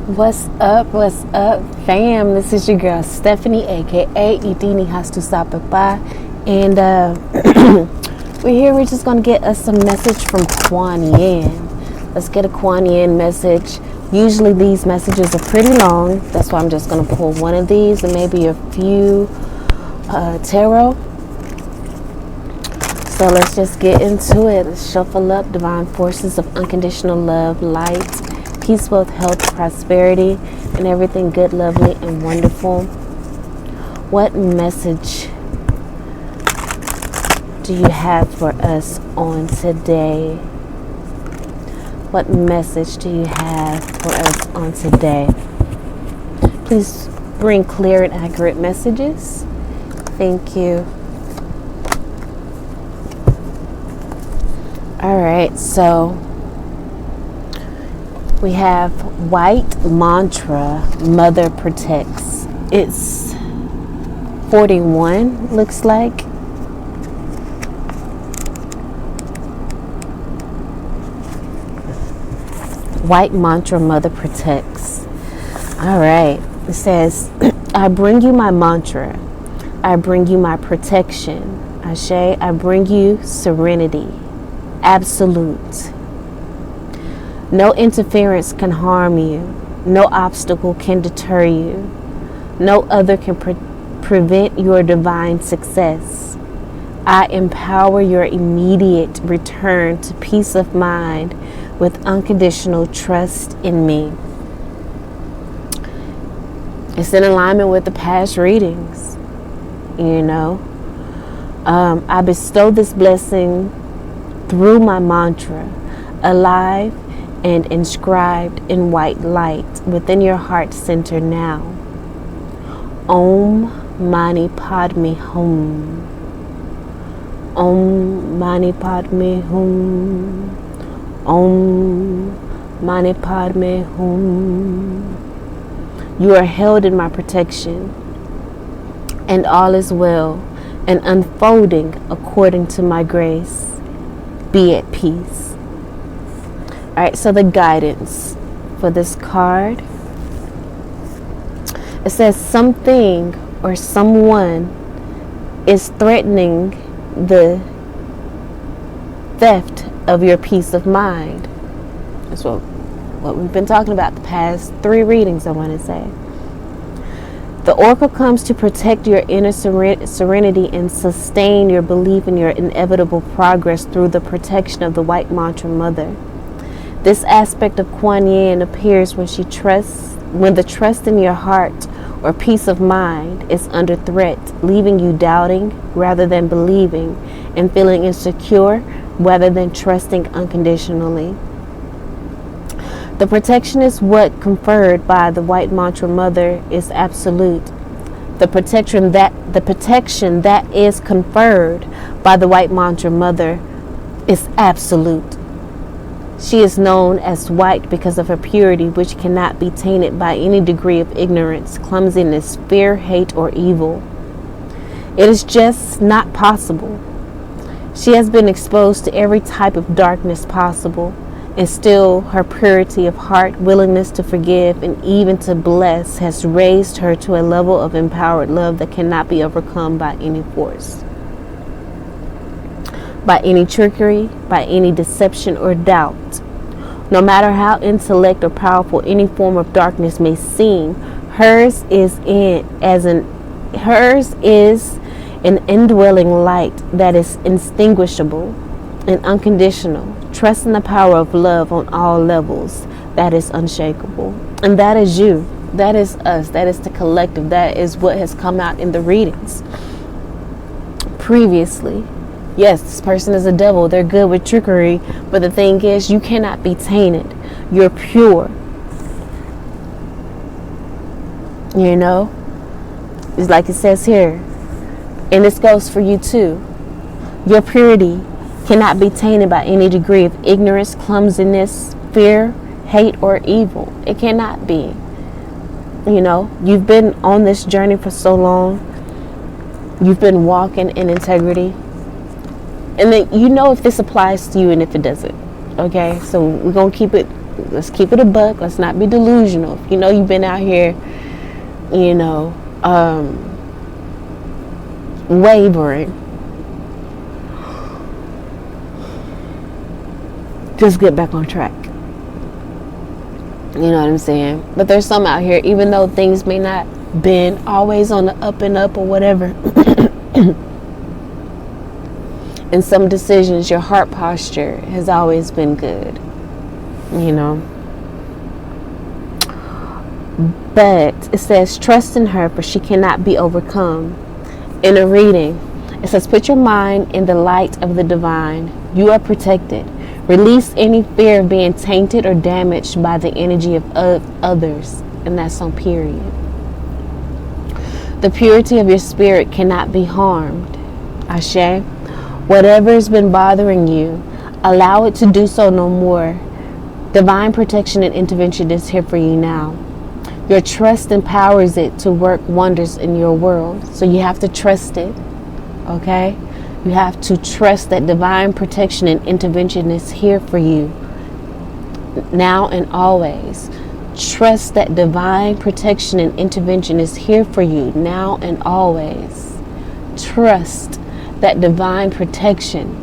What's up, fam? This is your girl Stephanie, aka Idini Has to Stop It By, and we're just gonna get us some message from Kuan Yin. Let's get a Kuan Yin message. Usually these messages are pretty long, that's why I'm just gonna pull one of these and maybe a few tarot. So let's just get into it. Let's shuffle up divine forces of unconditional love, light, peace, wealth, health, prosperity, and everything good, lovely, and wonderful. What message do you have for us on today? What message do you have for us on today? Please bring clear and accurate messages. Thank you. All right, so we have white mantra, mother protects. It's 41, looks like. White mantra, mother protects. All right, it says, I bring you my mantra. I bring you my protection. Ashe, I bring you serenity. Absolute. No interference can harm you. No obstacle can deter you. No other can prevent your divine success. I empower your immediate return to peace of mind with unconditional trust in me. It's in alignment with the past readings. I bestow this blessing through my mantra, alive and inscribed in white light within your heart center now. Om Mani Padme Hum. Om Mani Padme Hum. Om Mani Padme Hum. You are held in my protection, and all is well and unfolding according to my grace. Be at peace. All right, so the guidance for this card, it says something or someone is threatening the theft of your peace of mind. That's what we've been talking about the past 3 readings, I want to say. The oracle comes to protect your inner serenity and sustain your belief in your inevitable progress through the protection of the white mantra mother. This aspect of Kuan Yin appears when the trust in your heart or peace of mind is under threat, leaving you doubting rather than believing, and feeling insecure rather than trusting unconditionally. The protection is what conferred by the white mantra mother is absolute. The protection that is conferred by the white mantra mother is absolute. She is known as white because of her purity, which cannot be tainted by any degree of ignorance, clumsiness, fear, hate, or evil. It is just not possible. She has been exposed to every type of darkness possible, and still her purity of heart, willingness to forgive, and even to bless has raised her to a level of empowered love that cannot be overcome by any force, by any trickery, by any deception or doubt. No matter how intellect or powerful any form of darkness may seem, hers is an indwelling light that is indistinguishable and unconditional. Trust in the power of love on all levels that is unshakable. And that is you. That is us. That is the collective. That is what has come out in the readings previously. Yes, this person is a devil. They're good with trickery. But the thing is, you cannot be tainted. You're pure. It's like it says here. And this goes for you too. Your purity cannot be tainted by any degree of ignorance, clumsiness, fear, hate, or evil. It cannot be. You've been on this journey for so long. You've been walking in integrity. And then if this applies to you and if it doesn't. Okay, so we're going to keep it Let's keep it a buck. Let's not be delusional. If you know you've been out here, wavering, just get back on track. You know what I'm saying? But there's some out here, even though things may not been always on the up and up or whatever, in some decisions, your heart posture has always been good, But it says, trust in her, for she cannot be overcome. In a reading, it says, put your mind in the light of the divine. You are protected. Release any fear of being tainted or damaged by the energy of others. And that's on period. The purity of your spirit cannot be harmed. Ashe. Whatever has been bothering you, allow it to do so no more. Divine protection and intervention is here for you now. Your trust empowers it to work wonders in your world. So you have to trust it. Okay? You have to trust that divine protection and intervention is here for you now and always. Trust that divine protection and intervention is here for you now and always. Trust that divine protection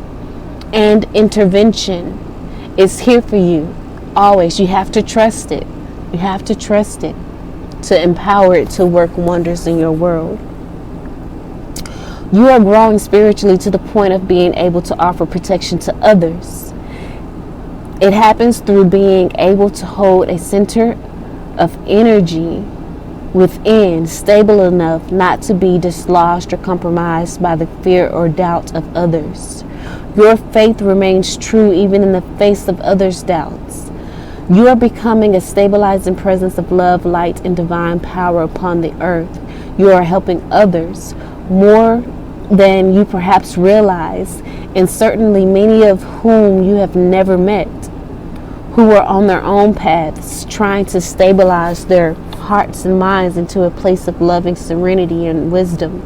and intervention is here for you always. You have to trust it. You have to trust it to empower it to work wonders in your world. You are growing spiritually to the point of being able to offer protection to others. It happens through being able to hold a center of energy within, stable enough not to be dislodged or compromised by the fear or doubt of others. Your faith remains true even in the face of others' doubts. You are becoming a stabilizing presence of love, light, and divine power upon the earth. You are helping others more than you perhaps realize, and certainly many of whom you have never met, who are on their own paths trying to stabilize their hearts and minds into a place of loving serenity and wisdom.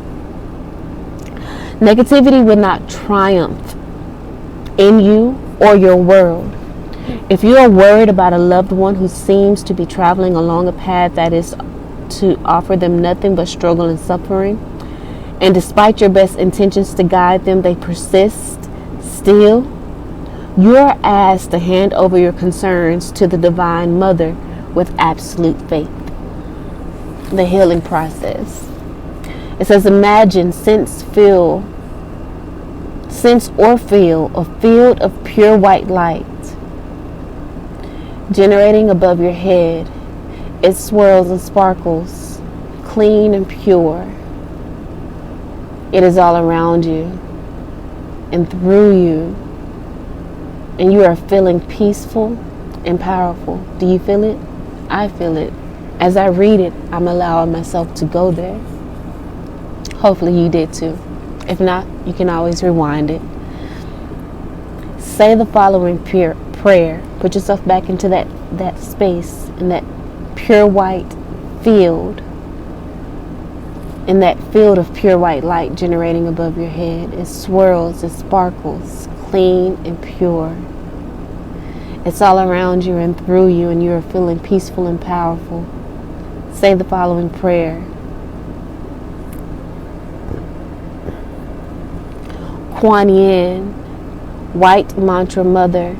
Negativity will not triumph in you or your world. If you are worried about a loved one who seems to be traveling along a path that is to offer them nothing but struggle and suffering, and despite your best intentions to guide them, they persist still, you are asked to hand over your concerns to the Divine Mother with absolute faith. The healing process. It says, imagine, sense or feel a field of pure white light generating above your head. It swirls and sparkles, clean and pure. It is all around you and through you, and you are feeling peaceful and powerful. Do you feel it? I feel it. As I read it, I'm allowing myself to go there. Hopefully you did too. If not, you can always rewind it. Say the following prayer. Put yourself back into that space, in that pure white field, in that field of pure white light generating above your head. It swirls, it sparkles, clean and pure. It's all around you and through you, and you are feeling peaceful and powerful. Say the following prayer. Kuan Yin, white mantra mother,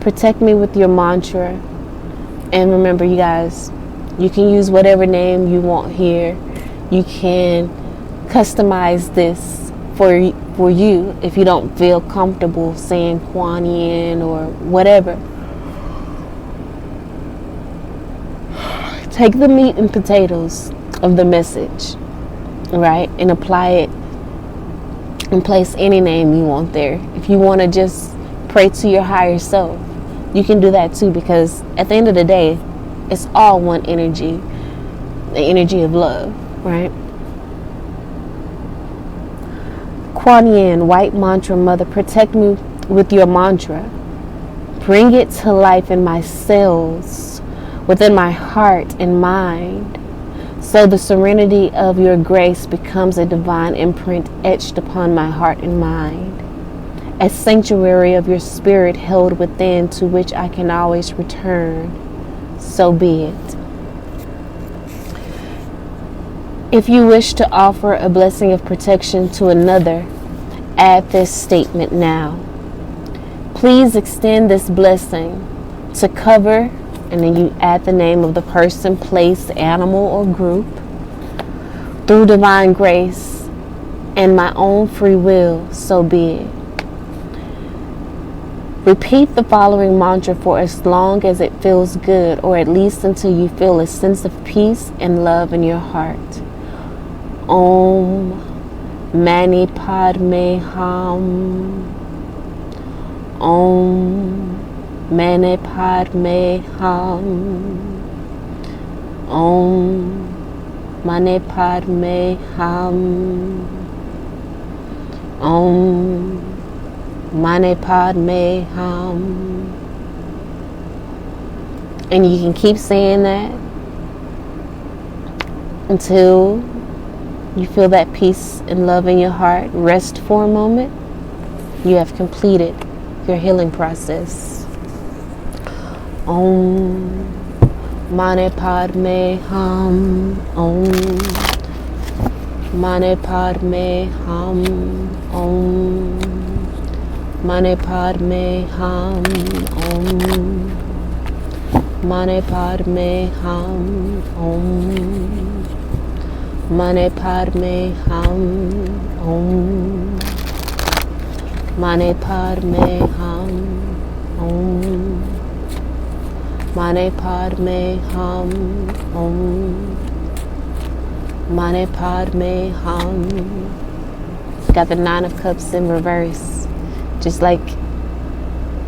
protect me with your mantra. And remember, you guys, you can use whatever name you want here. You can customize this for you if you don't feel comfortable saying Kuan Yin or whatever. Take the meat and potatoes of the message, right, and apply it and place any name you want there. If you want to just pray to your higher self, you can do that too, because at the end of the day, it's all one energy, the energy of love, right? Kuan Yin, white mantra mother, protect me with your mantra. Bring it to life in my cells, within my heart and mind, so the serenity of your grace becomes a divine imprint etched upon my heart and mind. a sanctuary of your spirit held within, to which I can always return. So be it. If you wish to offer a blessing of protection to another, add this statement now. Please extend this blessing to cover, and then you add the name of the person, place, animal, or group, through divine grace and my own free will, so be it. Repeat the following mantra for as long as it feels good, or at least until you feel a sense of peace and love in your heart. Om Mani Padme Hum. Om Mani Padme Hum. Om Mani Padme Hum. Om Mani Padme Hum. And you can keep saying that until you feel that peace and love in your heart. Rest for a moment. You have completed your healing process. Om Mani Padme Hum. Om Mani Padme Hum. Om Mani Padme Hum. Om Mani Padme Hum. Om Mani Padme Hum. Om Mani Padme Hum. Om Mani Padme Hum. Om Mani Padme Hum. Got the Nine of Cups in reverse. Just like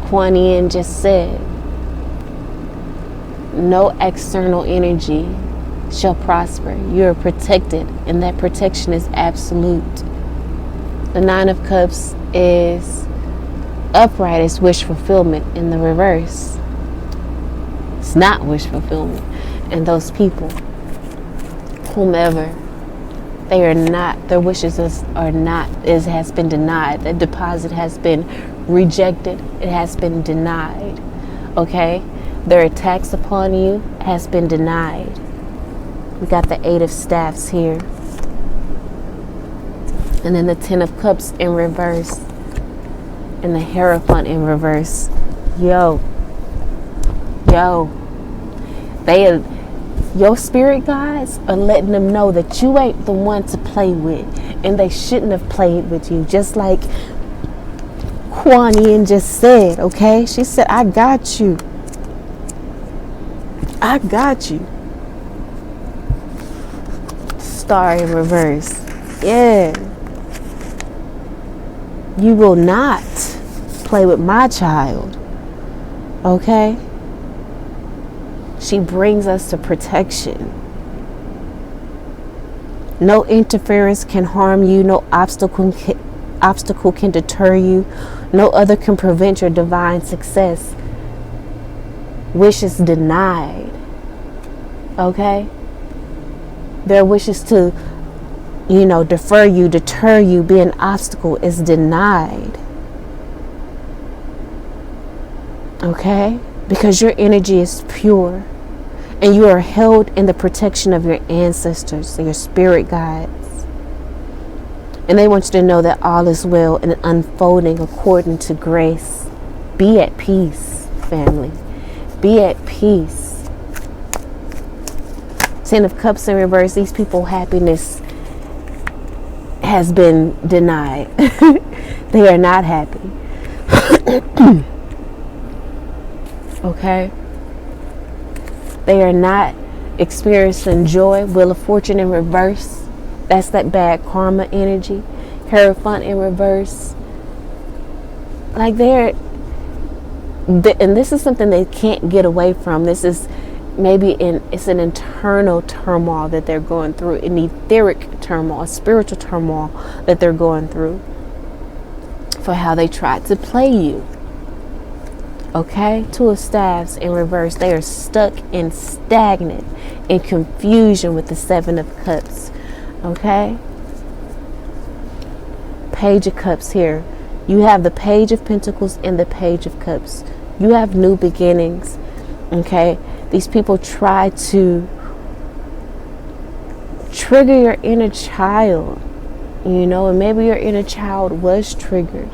Kuan Yin just said, no external energy shall prosper. You are protected, and that protection is absolute. The Nine of Cups is upright, is wish fulfillment in the reverse. It's not wish fulfillment. And those people, whomever, they are not, their wishes are not, it has been denied. That deposit has been rejected. It has been denied. Okay? Their attacks upon you has been denied. We got the Eight of Staffs here. And then the Ten of Cups in reverse. And the Hierophant in reverse. Yo. Your spirit guides are letting them know that you ain't the one to play with. And they shouldn't have played with you. Just like Kuan Yin just said, okay? She said, I got you. I got you. Star in reverse. Yeah. You will not play with my child. Okay? She brings us to protection. No interference can harm you. No obstacle can deter you. No other can prevent your divine success. Wishes denied. Okay? Their wishes to, defer you, deter you, be an obstacle is denied. Okay? Because your energy is pure. And you are held in the protection of your ancestors, your spirit guides. And they want you to know that all is well and unfolding according to grace. Be at peace, family. Be at peace. Ten of Cups in reverse. These people's happiness has been denied. They are not happy. Okay? They are not experiencing joy. Wheel of Fortune in reverse. That's that bad karma energy. Hierophant in reverse. Like and this is something they can't get away from. This is it's an internal turmoil that they're going through, an etheric turmoil, a spiritual turmoil that they're going through for how they tried to play you. Okay? Two of Staffs in reverse. They are stuck and stagnant in confusion with the Seven of Cups. Okay? Page of Cups here. You have the Page of Pentacles and the Page of Cups. You have new beginnings. Okay? These people try to trigger your inner child. You know, and maybe your inner child was triggered.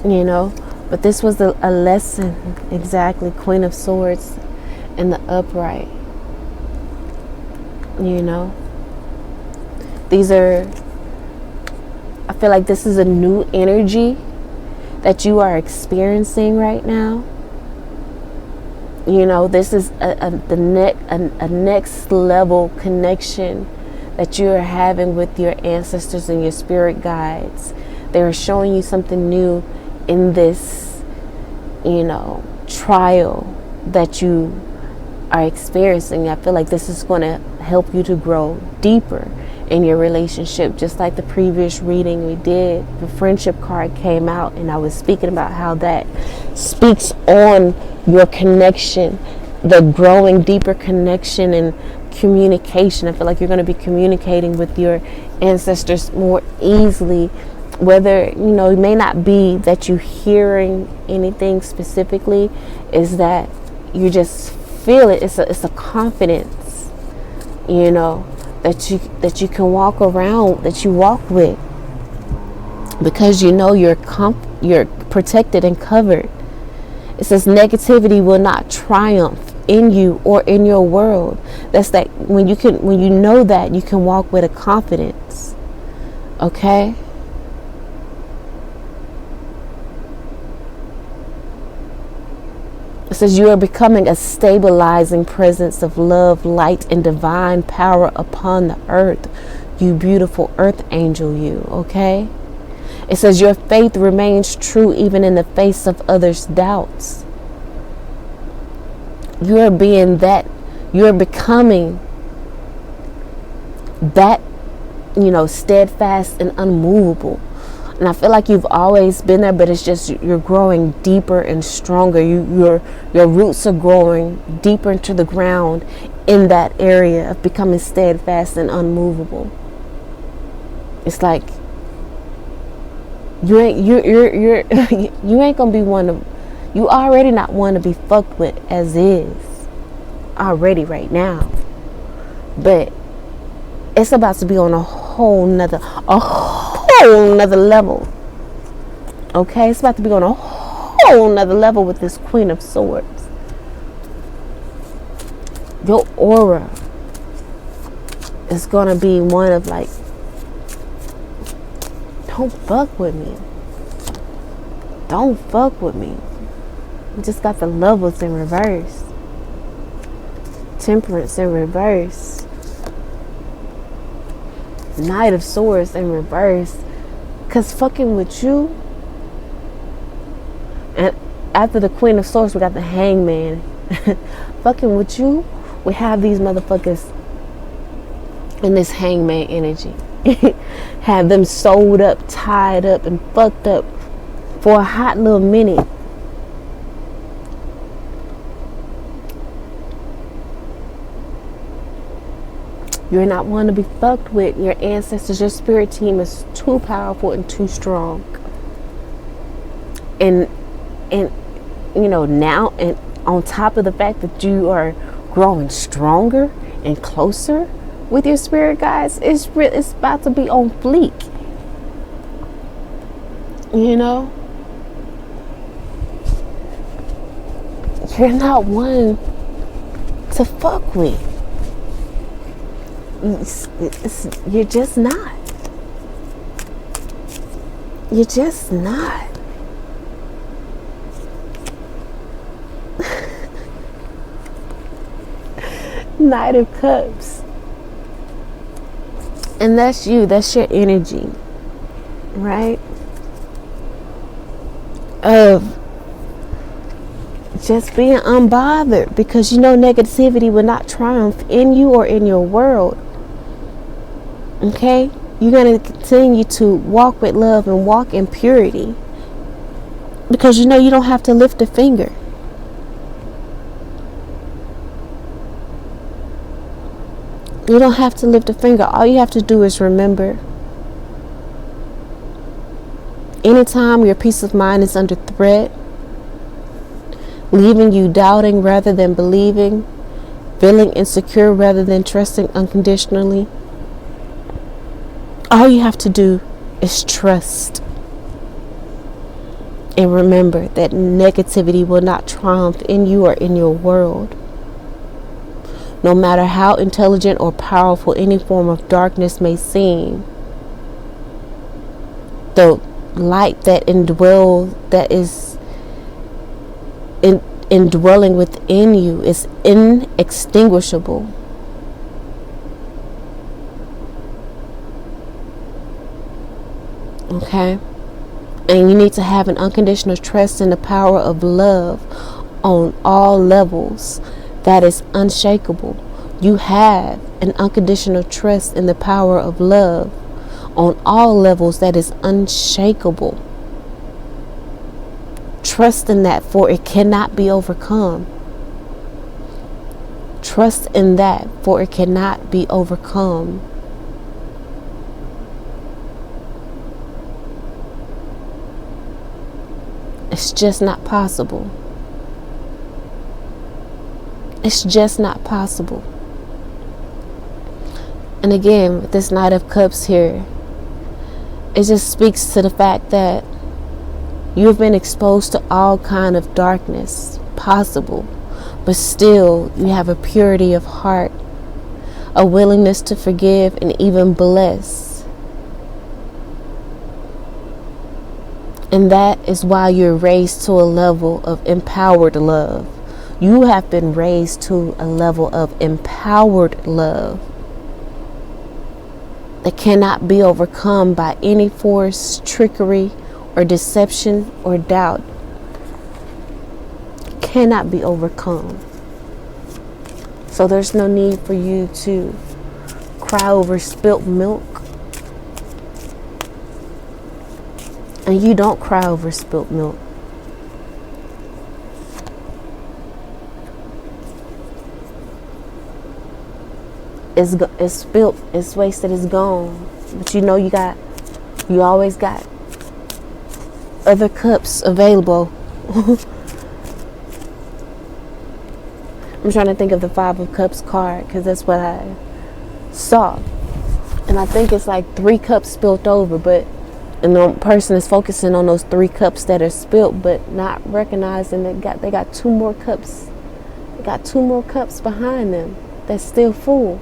You know, but this was a lesson. Exactly. Queen of Swords in the upright. You know, these are, I feel like this is a new energy that you are experiencing right now. You know, this is a next level connection that you are having with your ancestors and your spirit guides. They are showing you something new in this, you know, trial that you are experiencing. I feel like this is going to help you to grow deeper in your relationship. Just like the previous reading we did, the friendship card came out, and I was speaking about how that speaks on your connection, the growing deeper connection and communication. I feel like you're going to be communicating with your ancestors more easily, whether, you know, it may not be that you're hearing anything specifically, is that you just feel it. It's a confidence, you know, that you can walk around, that you walk with, because you know you're protected and covered. It says negativity will not triumph in you or in your world. That's that when you know that, you can walk with a confidence. Okay? It says you are becoming a stabilizing presence of love, light, and divine power upon the earth. You beautiful earth angel, you. Okay? It says your faith remains true even in the face of others' doubts. You are becoming that, you know, steadfast and unmovable. And I feel like you've always been there, but it's just you're growing deeper and stronger. Your roots are growing deeper into the ground in that area of becoming steadfast and unmovable. It's like you ain't gonna be one of, you already not one to be fucked with as is already right now, but it's about to be on a whole nother level. Okay, it's about to be on a whole nother level with this Queen of Swords. Your aura is gonna be one of like, don't fuck with me. Don't fuck with me. We just got the Lovers in reverse. Temperance in reverse. Knight of Swords in reverse. Cause fucking with you. And after the Queen of Swords, we got the Hangman. Fucking with you, we have these motherfuckers in this Hangman energy. Have them sewed up, tied up, and fucked up for a hot little minute. You're not one to be fucked with. Your ancestors, your spirit team is too powerful and too strong. And you know, now, and on top of the fact that you are growing stronger and closer with your spirit guides, it's about to be on fleek. You know, you're not one to fuck with. You're just not. You're just not. Knight of Cups. And that's you. That's your energy. Right? Of just being unbothered. Because you know negativity will not triumph in you or in your world. Okay? You're going to continue to walk with love and walk in purity. Because you know you don't have to lift a finger. You don't have to lift a finger. All you have to do is remember Anytime your peace of mind is under threat, leaving you doubting rather than believing, feeling insecure rather than trusting unconditionally, all you have to do is trust. And remember that negativity will not triumph in you or in your world. No matter how intelligent or powerful any form of darkness may seem, the light that is indwelling within you is inextinguishable. Okay? And you need to have an unconditional trust in the power of love on all levels that is unshakable. You have an unconditional trust in the power of love on all levels that is unshakable. Trust in that, for it cannot be overcome. Trust in that, for it cannot be overcome. It's just not possible. It's just not possible. And again, with this Knight of Cups here, it just speaks to the fact that you have been exposed to all kind of darkness possible, but still you have a purity of heart, a willingness to forgive and even bless. And that is why you're raised to a level of empowered love. You have been raised to a level of empowered love that cannot be overcome by any force, trickery, or deception or doubt. Cannot be overcome. So there's no need for you to cry over spilt milk. And you don't cry over spilt milk. It's spilt, it's wasted, it's gone. But you know you always got other cups available. I'm trying to think of the Five of Cups card because that's what I saw. And I think it's like 3 cups spilt over, but and the person is focusing on those 3 cups that are spilt, but not recognizing that they got 2 more cups. They got 2 more cups behind them that's still full.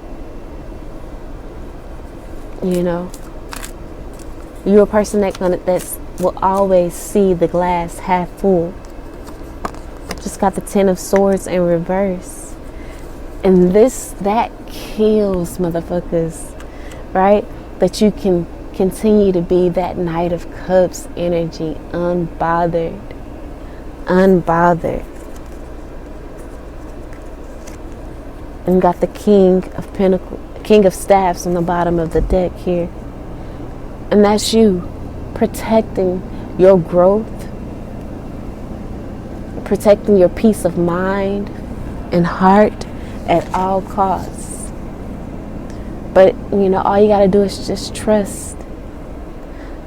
You know, you're a person that will always see the glass half full. Just got the 10 of Swords in reverse, and that kills motherfuckers, right? That you can continue to be that Knight of Cups energy, unbothered. And got the King of Staffs on the bottom of the deck here. And that's you protecting your growth, protecting your peace of mind and heart at all costs. But you know, all you got to do is just trust.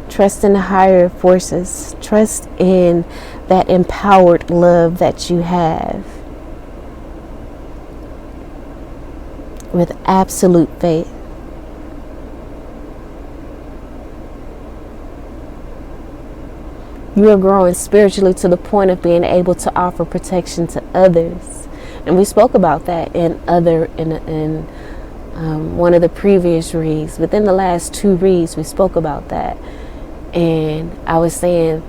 Trust in the higher forces. Trust in that empowered love that you have. With absolute faith. You are growing spiritually to the point of being able to offer protection to others. And we spoke about that in one of the previous reads. Within the last 2 reads, we spoke about that. And I was saying,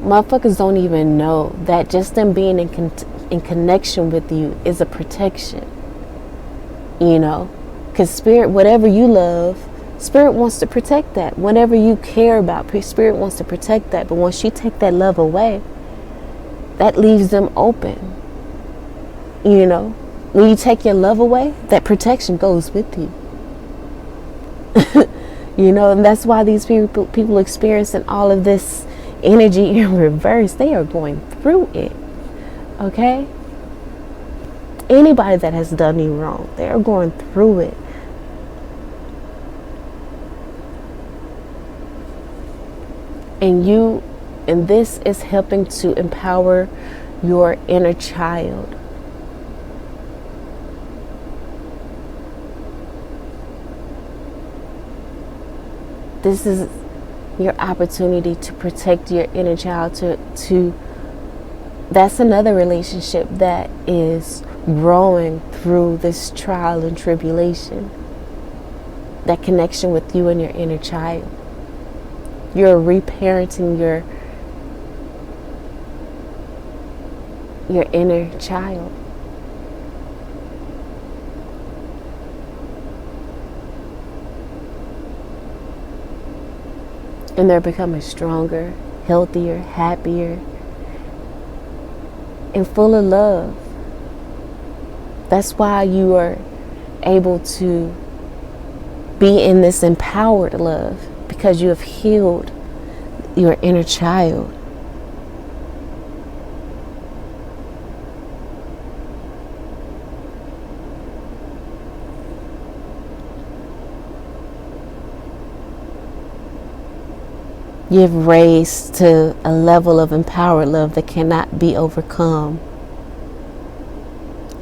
motherfuckers don't even know that just them being in connection with you is a protection. You know, because Spirit, whatever you love, Spirit wants to protect that. Whatever you care about, Spirit wants to protect that. But once you take that love away, that leaves them open. You know, when you take your love away, that protection goes with you. You know, and that's why these people experiencing all of this energy in reverse. They are going through it. Okay? Anybody that has done you wrong, they are going through it. And this is helping to empower your inner child. This is your opportunity to protect your inner child. That's another relationship that is growing through this trial and tribulation. That connection with you and your inner child. You're reparenting your inner child. And they're becoming stronger, healthier, happier, and full of love. That's why you are able to be in this empowered love, because you have healed your inner child. You've raised to a level of empowered love that cannot be overcome.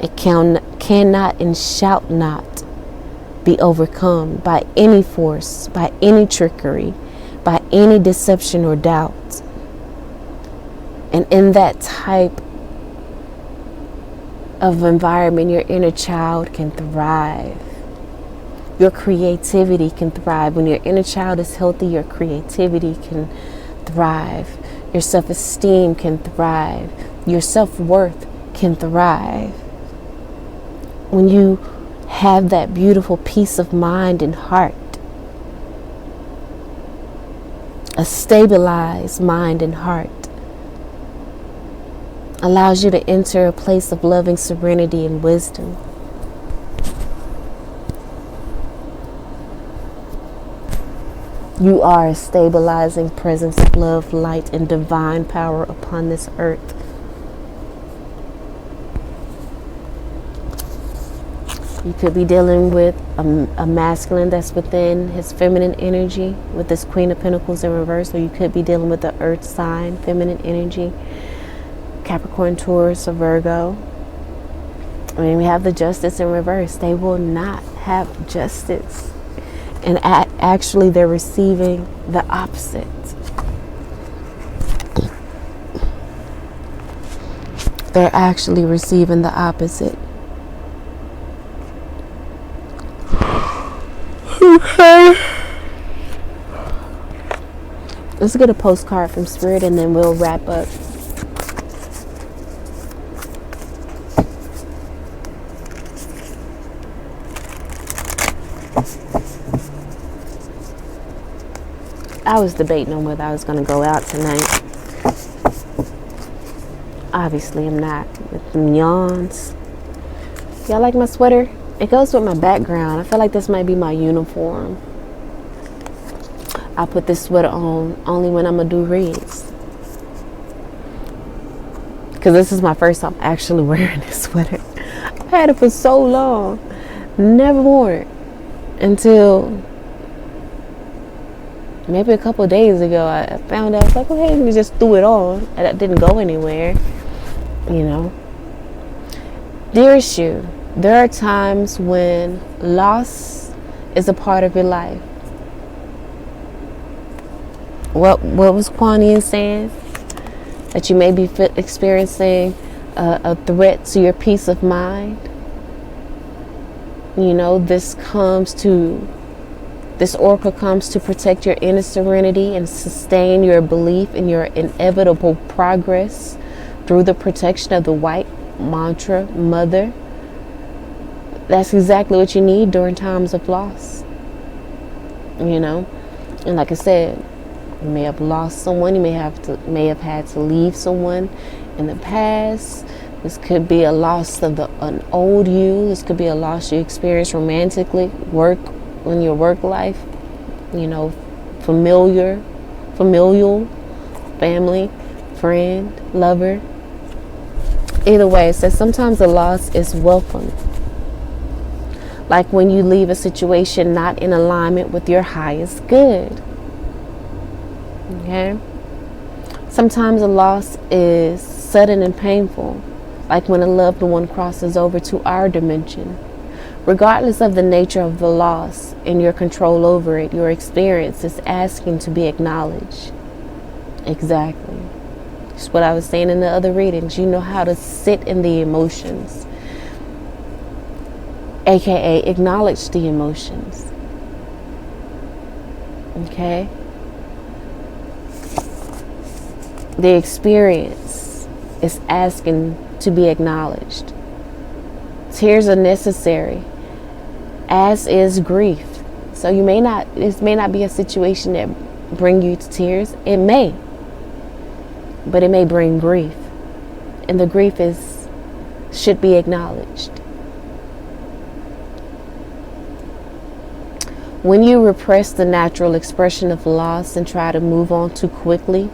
It cannot and shall not be overcome by any force, by any trickery, by any deception or doubt. And in that type of environment, your inner child can thrive. Your creativity can thrive. When your inner child is healthy, your creativity can thrive. Your self-esteem can thrive. Your self-worth can thrive. When you have that beautiful peace of mind and heart, a stabilized mind and heart, allows you to enter a place of loving serenity and wisdom. You are a stabilizing presence of love, light, and divine power upon this earth. You could be dealing with a masculine that's within his feminine energy with this Queen of Pentacles in reverse, or you could be dealing with the earth sign, feminine energy, Capricorn, Taurus, or Virgo. I mean, we have the Justice in reverse. They will not have justice. And actually, they're receiving the opposite. They're actually receiving the opposite. Okay. Let's get a postcard from Spirit and then we'll wrap up. I was debating on whether I was going to go out tonight. Obviously, I'm not, with them yawns. Y'all like my sweater? It goes with my background. I feel like this might be my uniform. I put this sweater on only when I'm going to do reads. Because this is my first time actually wearing this sweater. I've had it for so long. Never wore it until maybe a couple of days ago. I found out, I was like, okay, let me just threw it on. And it didn't go anywhere, you know. Dearest you, there are times when loss is a part of your life. What was Kuan Yin saying? That you may be experiencing a threat to your peace of mind. You know, this oracle comes to protect your inner serenity and sustain your belief in your inevitable progress through the protection of the white mantra, Mother. That's exactly what you need during times of loss. You know, and like I said, you may have lost someone. You may have had to leave someone in the past. This could be a loss of an old you. This could be a loss you experienced romantically, in your work life, you know, familial, family, friend, lover. Either way, it says sometimes the loss is welcome. Like when you leave a situation not in alignment with your highest good. Okay? Sometimes a loss is sudden and painful, like when a loved one crosses over to our dimension. Regardless of the nature of the loss and your control over it, your experience is asking to be acknowledged. Exactly. It's what I was saying in the other readings. You know how to sit in the emotions, aka acknowledge the emotions. Okay? The experience is asking to be acknowledged. Tears are necessary, as is grief. So this may not be a situation that bring you to tears. It may, but it may bring grief. And the grief should be acknowledged. When you repress the natural expression of loss and try to move on too quickly,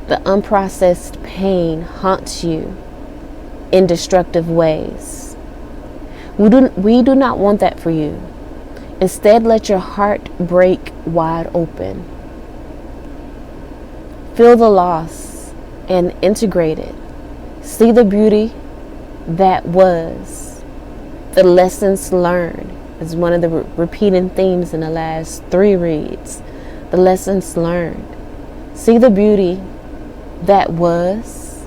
the unprocessed pain haunts you in destructive ways. We do not want that for you. Instead, let your heart break wide open. Feel the loss and integrate it. See the beauty that was. The lessons learned is one of the repeating themes in the last 3 reads. The lessons learned. See the beauty that was,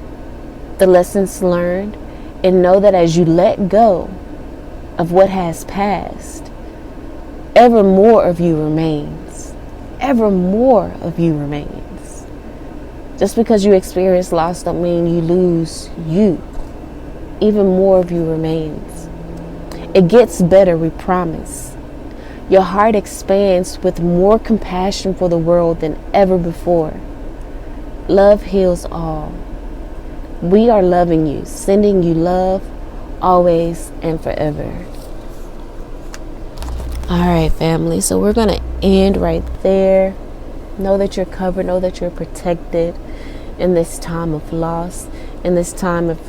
the lessons learned, and know that as you let go of what has passed, ever more of you remains. Ever more of you remains. Just because you experience loss don't mean you lose you. Even more of you remains. It gets better, we promise. Your heart expands with more compassion for the world than ever before. Love heals all. We are loving you, sending you love always and forever. All right, family. So we're going to end right there. Know that you're covered. Know that you're protected in this time of loss, in this time of,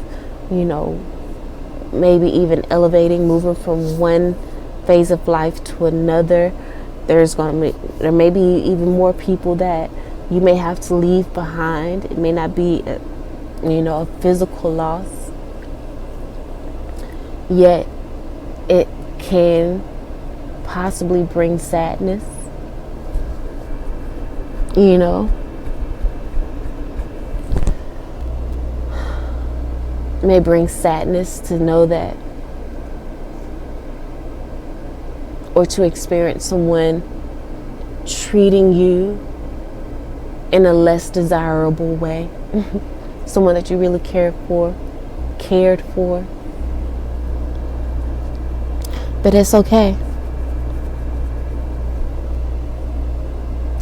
maybe even elevating, moving from one phase of life to another. There may be even more people that you may have to leave behind. It may not be, a physical loss, yet it can possibly bring sadness. It may bring sadness to know that, or to experience someone treating you in a less desirable way. Someone that you really cared for. But it's okay.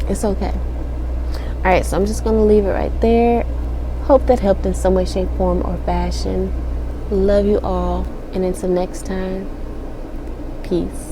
It's okay. Alright, so I'm just going to leave it right there. Hope that helped in some way, shape, form, or fashion. Love you all. And until next time, peace.